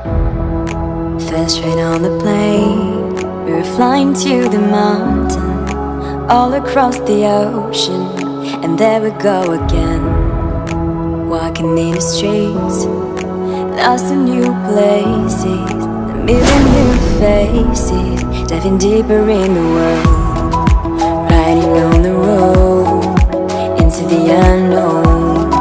First train on the plane, we were flying to the mountain, all across the ocean, and there we go again. Walking in the streets, lost in new places, a million new faces, diving deeper in the world. Riding on the road, into the unknown,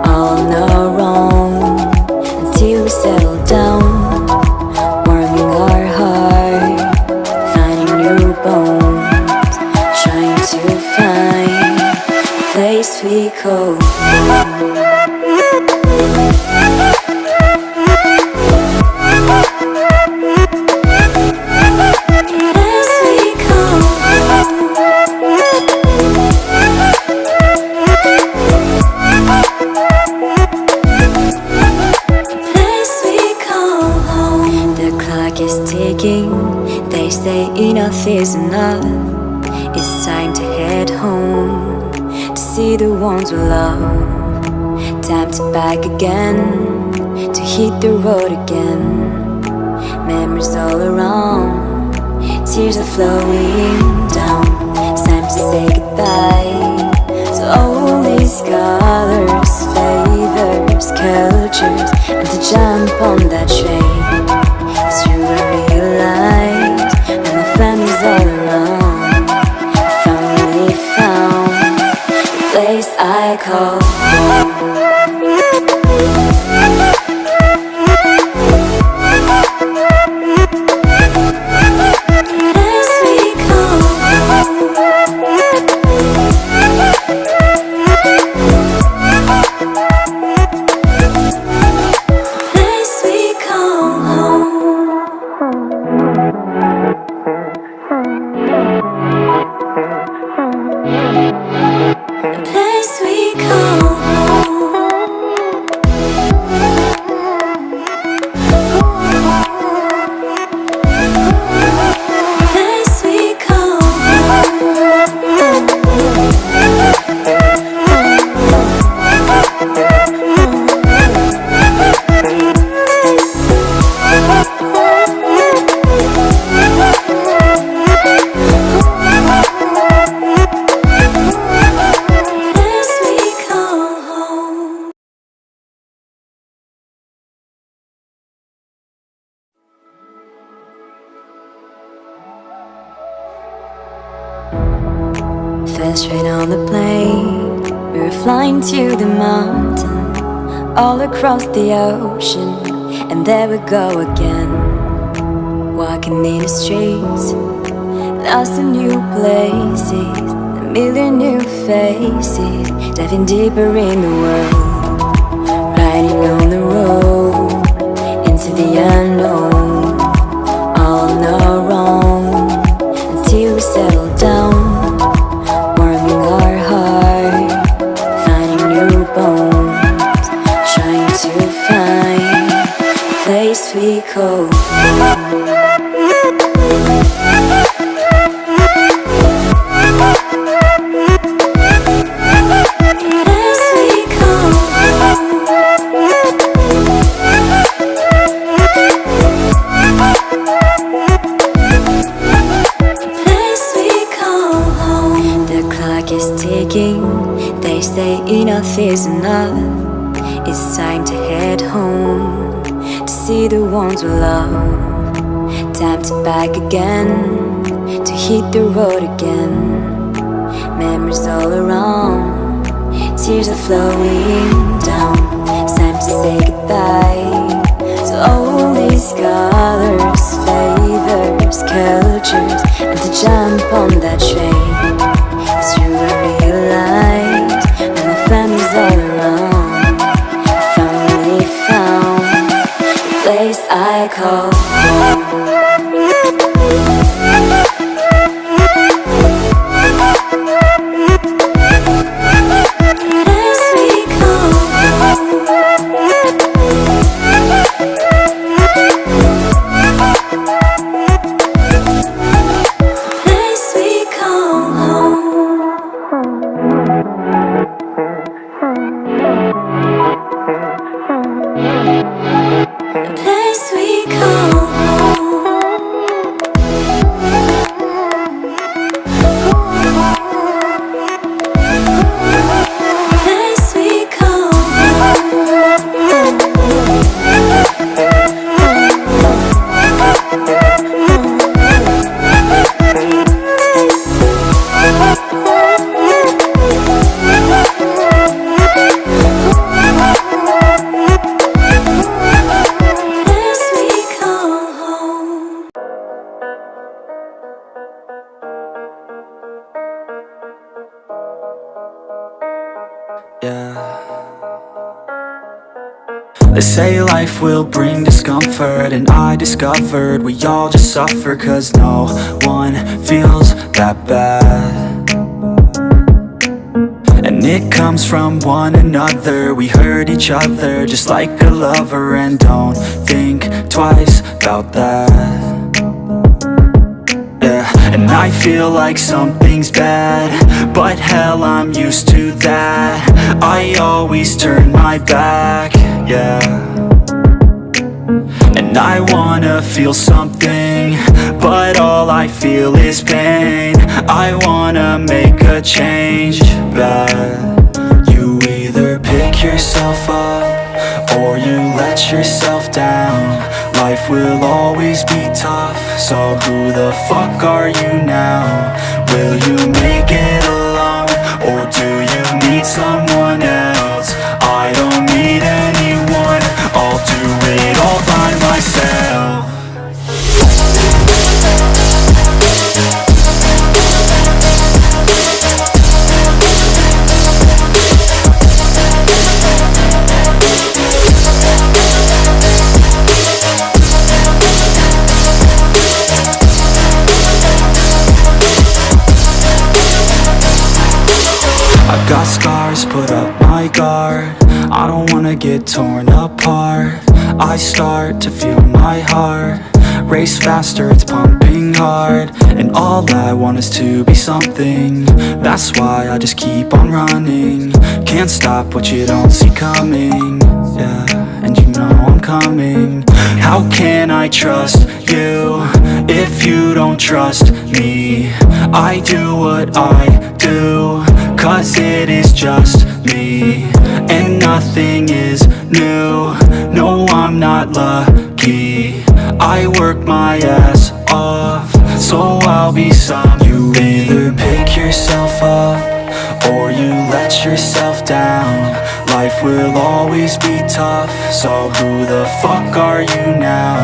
all on our own, until we settle down, warming our heart, finding new bones, trying to find a place we call home. They say enough is enough. It's time to head home, to see the ones we love. Time to back again, to hit the road again. Memories all around, tears are flowing down. It's time to say goodbye to all these colors, flavors, cultures, and to jump on that train. It's true, I realize when my family's all around, I finally found the place I call home. First train on the plane, we were flying to the mountain, all across the ocean, and there we go again. Walking in the streets, lost in new places, a million new faces, diving deeper in the world. Riding on the road, into the unknown, all on our own, until we settle down, place we call home. They say enough is enough. It's time to head home, to see the ones we love. Time to back again, to hit the road again. Memories all around, tears are flowing down. It's time to say goodbye to all these colors, flavors, cultures, and to jump on that train. It's true, I realize when my family's all around, I finally found the place I call home. Place They say life will bring discomfort, and I discovered we all just suffer, 'cause no one feels that bad. And it comes from one another. We hurt each other just like a lover, and don't think twice about that. Yeah, and I feel like something's bad, but hell, I'm used to that. I always turn my back, yeah. And I wanna feel something, but all I feel is pain. I wanna make a change, but you either pick yourself up or you let yourself down. Life will always be tough, so who the fuck are you now? Will you make it alone, or do you need someone else? I don't need anyone, I'll do it all by myself. Got scars, put up my guard. I don't wanna get torn apart. I start to feel my heart race faster, it's pumping hard. And all I want is to be something. That's why I just keep on running. Can't stop what you don't see coming. Yeah, and you know I'm coming. How can I trust you if you don't trust me? I do what I do, 'cause it is just me, and nothing is new. No, I'm not lucky. I work my ass off, so I'll be some. You either pick yourself up or you let yourself down. Life will always be tough, so who the fuck are you now?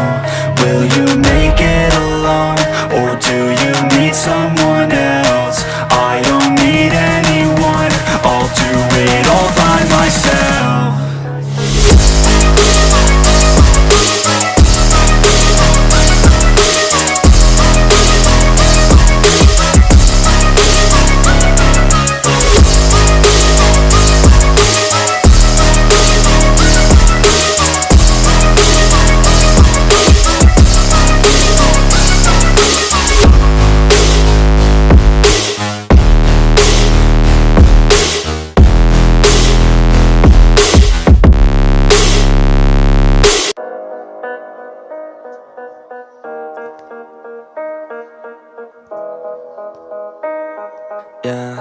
Will you make it alone, or do you need someone else? I don't need anyone, I'll do it all by myself. Yeah.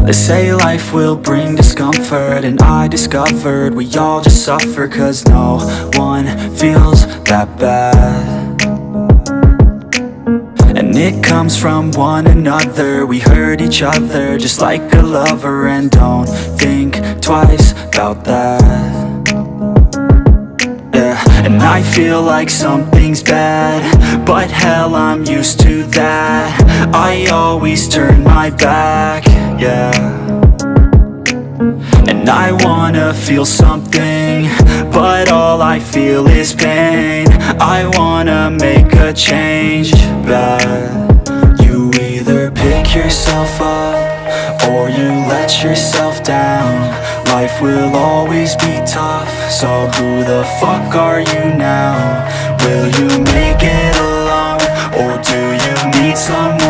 They say life will bring discomfort, and I discovered we all just suffer, 'cause no one feels that bad. And it comes from one another. We hurt each other just like a lover, and don't think twice about that. Yeah, and I feel like something's bad, but hell, I'm used to that. I always turn my back, yeah. And I wanna feel something, but all I feel is pain. I wanna make a change, but you either pick yourself up or you let yourself down. Life will always be tough, so who the fuck are you now? Will you make it alone, or do you need someone